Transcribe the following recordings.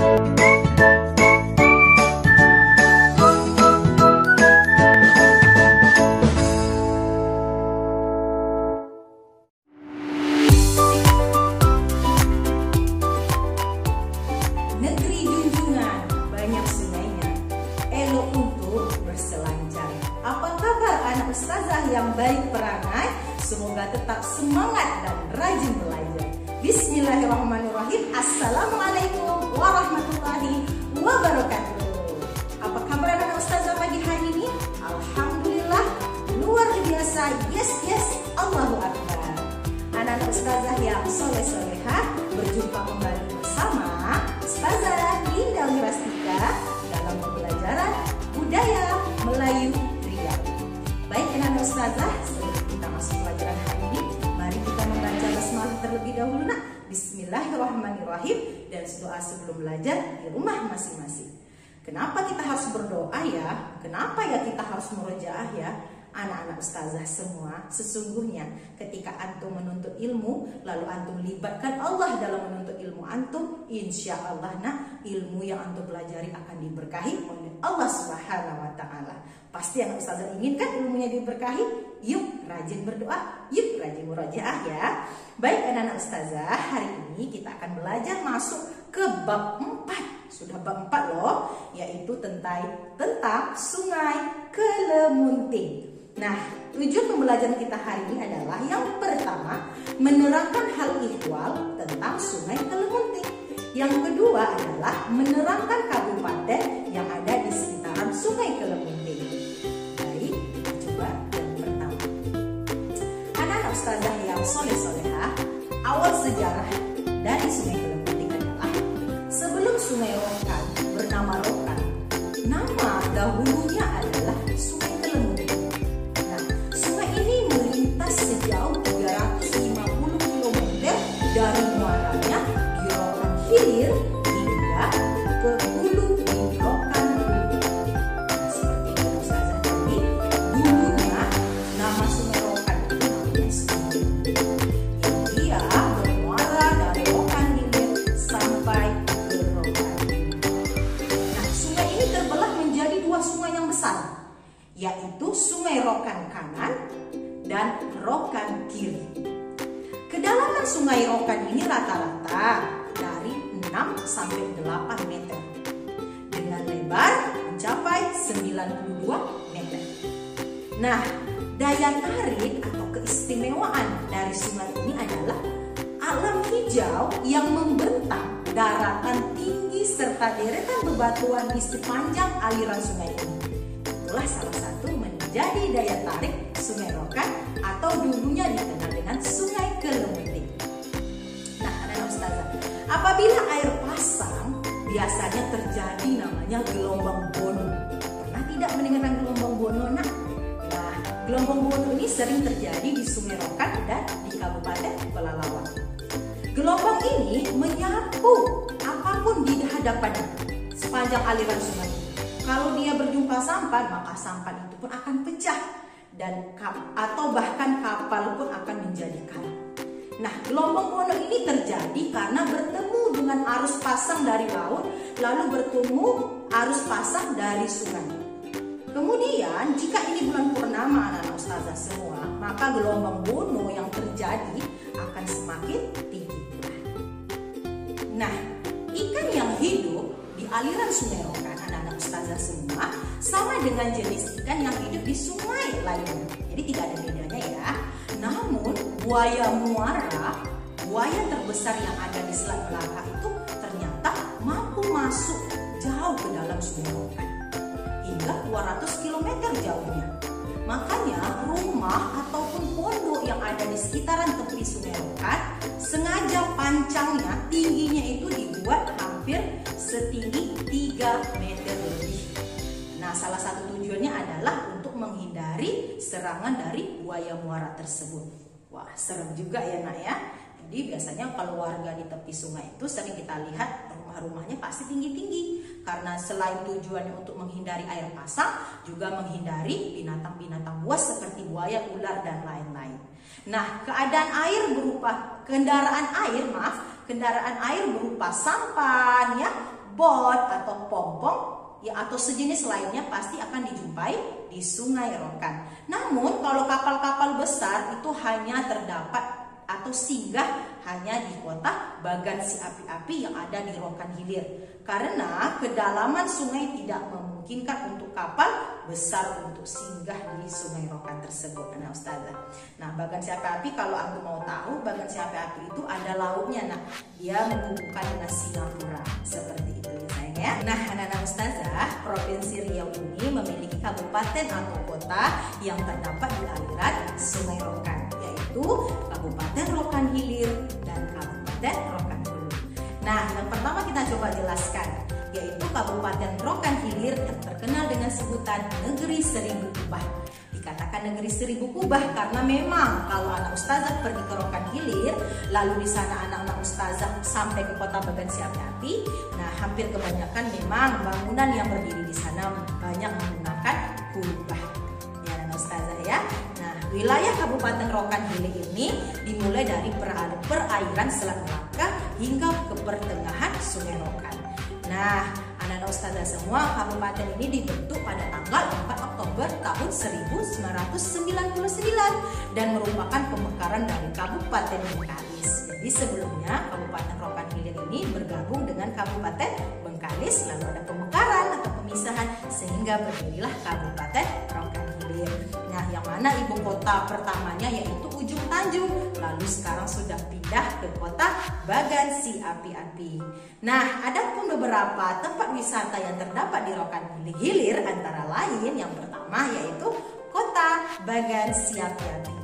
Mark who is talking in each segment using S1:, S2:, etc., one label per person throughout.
S1: Negeri junjungan banyak sungainya, elok untuk berselancar. Apa kabar anak ustazah yang baik perangai? Semoga tetap semangat dan rajin belajar. Bismillahirrahmanirrahim. Assalamualaikum warahmatullahi wabarakatuh. Apa kabar anak ustazah pagi hari ini? Alhamdulillah, luar biasa. Yes, Allahu Akbar. Anak-anak ustazah yang soleh-solehah, berjumpa kembali bersama Ustazah Linda Wirastika dalam pembelajaran Budaya Melayu Riau. Baik anak-anak ustazah, sebelum kita masuk pelajaran hari ini, mari kita membaca basmalah terlebih dahulu nak. Bismillahirrahmanirrahim, dan doa sebelum belajar di rumah masing-masing. Kenapa kita harus berdoa ya? Kenapa ya kita harus murojaah ya? Anak-anak ustazah semua, sesungguhnya ketika antum menuntut ilmu, lalu antum libatkan Allah dalam menuntut ilmu antum, insya Allah nak, ilmu yang antum pelajari akan diberkahi oleh Allah Subhanahu wa Ta'ala. Pasti anak ustazah inginkan ilmunya diberkahi. Yuk rajin berdoa, yuk rajin murojaah ya. Baik anak-anak ustazah, hari ini kita akan belajar masuk ke bab 4. Sudah bab 4 loh, yaitu tentang Sungai Kelemunting. Nah, tujuan pembelajaran kita hari ini adalah yang pertama, menerangkan hal ihwal tentang Sungai Kelemunting. Yang kedua adalah menerangkan kabupaten yang ada di sekitaran Sungai Kelemunting. Baik, coba yang pertama. Anak-anak ustazah yang soleh-solehah, awal sejarah dari Sungai Kelemunting adalah sebelum Sungai Rokan bernama Rokan, nama dahulunya adalah Sungai Kelemunting. Sejauh 350 km dari muaranya di Rokan Hilir hingga ke hulu di Rokan Hulu. Nah, seperti itu ustazah tadi, dulunya nama Sungai Rokan itu namanya Sungai yang dia bermuara dari Rokan Hilir sampai ke Rokan Hulu. Nah, sungai ini terbelah menjadi dua sungai yang besar, yaitu Sungai Rokan Kanan dan Rokan Kiri. Kedalaman Sungai Rokan ini rata-rata dari 6 sampai 8 meter dengan lebar mencapai 92 meter. Nah, daya tarik atau keistimewaan dari sungai ini adalah alam hijau yang membentang, daratan tinggi serta deretan bebatuan di sepanjang aliran sungai ini. Itulah salah satu menjadi daya tarik Sungai Rokan atau dulunya dikenal dengan Sungai Kelemunting. Nah, anak-anak ustazah, apabila air pasang biasanya terjadi namanya gelombang bono. Pernah tidak mendengarkan gelombang bono nak? Nah, gelombang bono ini sering terjadi di Sungai Rokan dan di Kabupaten Pelalawan. Gelombang ini menyapu apapun di hadapannya sepanjang aliran sungai. Kalau dia berjumpa sampan, maka sampan itu pun akan pecah dan atau bahkan kapal pun akan menjadi karam. Nah, gelombang bono ini terjadi karena bertemu dengan arus pasang dari laut, lalu bertemu arus pasang dari sungai. Kemudian, jika ini bulan purnama anak-anak ustazah semua, maka gelombang bono yang terjadi akan semakin tinggi. Nah, ikan yang hidup di aliran Sungai Rokan anak-anak ustazah semua sama dengan jenis ikan yang hidup di sungai lainnya. Jadi tidak ada bedanya ya. Namun buaya muara, buaya terbesar yang ada di Selat Melaka itu ternyata mampu masuk jauh ke dalam Sungai Rokan hingga 200 km jauhnya. Makanya rumah ataupun pondok yang ada di sekitaran tepi Sungai Rokan sengaja pancangnya, tingginya itu dibuat hampir setinggi 3 meter lebih. Nah, salah satu tujuannya adalah untuk menghindari serangan dari buaya muara tersebut. Wah, serem juga ya nak ya. Jadi biasanya kalau warga di tepi sungai itu sering kita lihat rumah-rumahnya pasti tinggi-tinggi. Karena selain tujuannya untuk menghindari air pasang, juga menghindari binatang-binatang buas seperti buaya, ular, dan lain-lain. Nah, kendaraan air berupa sampan ya, atau pompong ya atau sejenis lainnya pasti akan dijumpai di Sungai Rokan. Namun kalau kapal-kapal besar itu hanya terdapat atau singgah hanya di kota Bagan Si Api-Api yang ada di Rokan Hilir, karena kedalaman sungai tidak memungkinkan untuk kapal besar untuk singgah di Sungai Rokan tersebut, anak ustazah. Nah, Bagan Si Api-Api, kalau aku mau tahu, Bagan Si Api-Api itu ada lautnya, nah dia menghubungkan dengan Singapura seperti itu ya sayang ya. Nah, anak-anak ustazah, Provinsi Riau ini memiliki kabupaten atau kota yang terdapat di aliran Sungai Rokan, yaitu Kabupaten Rokan Hilir dan Kabupaten Rokan Hulu. Nah, yang pertama kita coba jelaskan, yaitu Kabupaten Rokan Hilir yang terkenal dengan sebutan Negeri Seribu Kubah. Dikatakan Negeri Seribu Kubah karena memang kalau anak ustazah pergi ke Rokan Hilir, lalu di sana anak-anak ustazah sampai ke kota Bagan Si Api-Api, nah hampir kebanyakan memang bangunan yang berdiri di sana banyak menggunakan kubah. Ya anak ustazah ya. Wilayah Kabupaten Rokan Hilir ini dimulai dari perairan Selat Melaka hingga ke pertengahan Sungai Rokan. Nah, anak-anak ustazah semua, kabupaten ini dibentuk pada tanggal 4 Oktober tahun 1999 dan merupakan pemekaran dari Kabupaten Bengkalis. Jadi sebelumnya Kabupaten Rokan Hilir ini bergabung dengan Kabupaten Bengkalis, lalu ada pemekaran atau pemisahan sehingga berdirilah Kabupaten Rokan Hilir. Nah, yang mana ibu kota pertamanya yaitu Ujung Tanjung, lalu sekarang sudah pindah ke kota Bagan Si Api-Api. Nah, ada pun beberapa tempat wisata yang terdapat di Rokan Hilir, antara lain yang pertama yaitu kota Bagan Si Api-Api.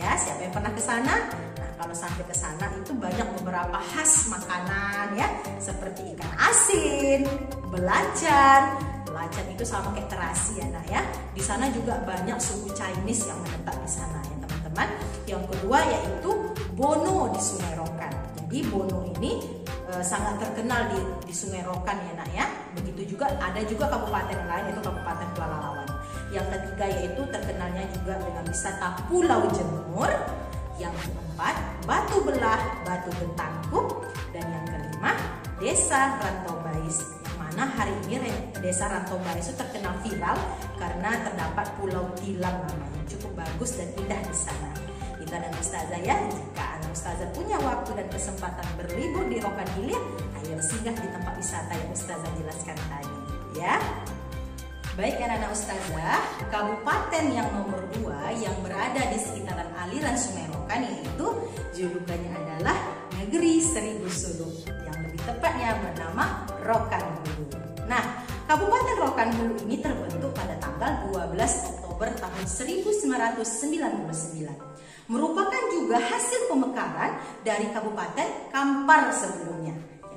S1: Ya, siapa yang pernah ke sana? Nah, kalau sampai ke sana itu banyak beberapa khas makanan ya, seperti ikan asin, belacan. Belacan itu sama kayak terasi ya nak ya. Di sana juga banyak suku Chinese yang menetap di sana ya teman-teman. Yang kedua yaitu Bono di Sungai Rokan. Jadi Bono ini sangat terkenal di Sungai Rokan ya nak ya. Begitu juga ada juga kabupaten lain yaitu Kabupaten Pelalawan. Yang ketiga yaitu terkenalnya juga dengan wisata Pulau Jemur. Yang keempat Batu Belah, Batu Bentangkup, dan yang kelima Desa Rantau Bais. Nah, hari ini Desa Rantau Bais itu terkenal viral karena terdapat Pulau Tilam namanya, cukup bagus dan indah di sana. Kita dan ustazah ya, jika anak ustazah punya waktu dan kesempatan berlibur di Rokan Hilir, ayo singgah di tempat wisata yang ustazah jelaskan tadi ya. Baik anak-anak ustazah, kabupaten yang nomor 2 yang berada di sekitaran aliran Sungai Rokan yaitu julukannya adalah Negeri Seribu Suluk, yang lebih tepatnya bernama Rokan Hulu. Nah, Kabupaten Rokan Hulu ini terbentuk pada tanggal 12 Oktober tahun 1999. Merupakan juga hasil pemekaran dari Kabupaten Kampar sebelumnya.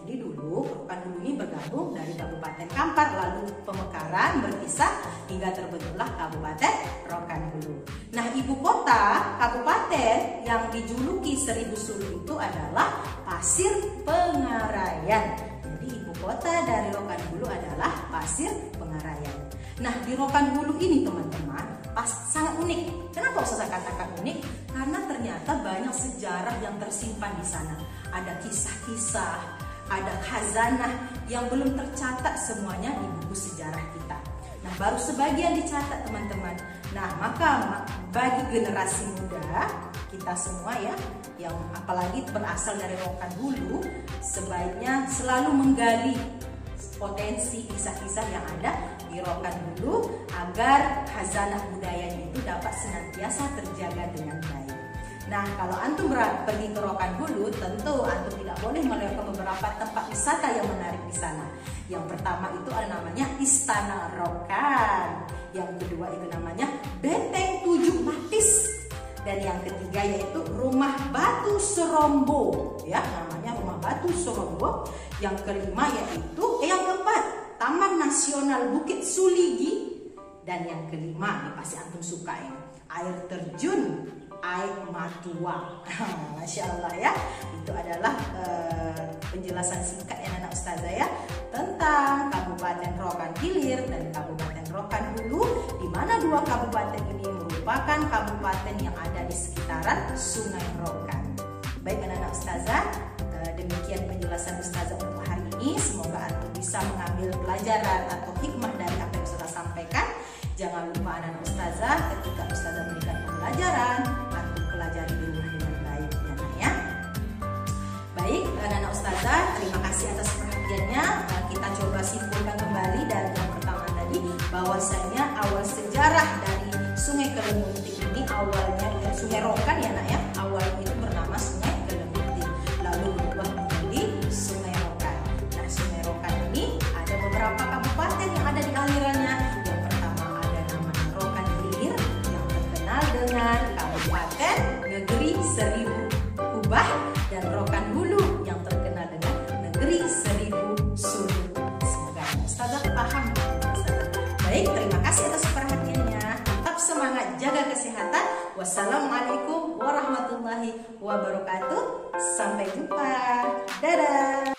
S1: Jadi dulu Rokan Hulu ini bergabung dari Kabupaten Kampar, lalu pemekaran berpisah hingga terbentuklah Kabupaten Rokan Hulu. Nah, ibu kota kabupaten yang dijuluki Seribu Suluk itu adalah Pasir Pengarayan. Jadi ibu kota dari Rokan Hulu adalah Pasir Pengarayan. Nah, di Rokan Hulu ini teman-teman sangat unik. Kenapa saya katakan unik? Karena ternyata banyak sejarah yang tersimpan di sana. Ada kisah-kisah, ada khazanah yang belum tercatat semuanya di buku sejarah kita. Nah, baru sebagian dicatat teman-teman. Nah, maka bagi generasi muda kita semua ya, yang apalagi berasal dari Rokan Hulu, sebaiknya selalu menggali potensi kisah-kisah yang ada di Rokan Hulu agar khazanah budayanya itu dapat senantiasa terjaga dengan baik. Nah, kalau antum pergi ke Rokan Hulu, tentu antum tidak boleh melewatkan beberapa tempat wisata yang menarik di sana. Yang pertama itu ada namanya Istana Rokan. Yang kedua itu namanya Benteng 7 Matis. Dan yang ketiga yaitu Rumah Batu Serombo, ya namanya Rumah Batu Serombo. Yang kelima yaitu yang keempat Taman Nasional Bukit Suligi. Dan yang kelima, ini pasti antum suka ini, air terjun Air Matua. Masya Allah ya. Itu adalah penjelasan singkat ya anak ustazah ya tentang Kabupaten Rokan Hilir dan Kabupaten Rokan Hulu, di mana dua kabupaten ini merupakan kabupaten yang ada di sekitaran Sungai Rokan. Baik anak-anak ustazah, demikian penjelasan ustazah untuk hari ini. Semoga antum bisa mengambil pelajaran atau hikmah dari apa yang Ustazah sampaikan, jangan lupa anak-anak Ustazah ketika Ustazah memberikan pembelajaran atau pelajari di rumah dengan baik ya Nak ya. Baik anak-anak Ustazah, terima kasih atas perhatiannya. Kita coba simpulkan kembali dari yang pertama tadi, bahwasanya awal sejarah dari Sungai Kelimuting ini awalnya Sungai Rokan ya Nak ya. Awalnya itu bernama Sungai Kelimuting, lalu berubah menjadi Sungai Rokan. Nah, Sungai Rokan ini ada beberapa kabupaten yang ada di alirannya. Yang pertama ada namanya Rokan Hilir yang terkenal dengan Kabupaten Negeri Seribu Kubah, dan Rokan Hulu yang terkenal dengan Negeri Seribu Suluk. Semoga Ustazah paham. Baik, terima kasih atas perhatiannya. Tetap semangat, jaga kesehatan. Wassalamualaikum warahmatullahi wabarakatuh. Sampai jumpa. Dadah.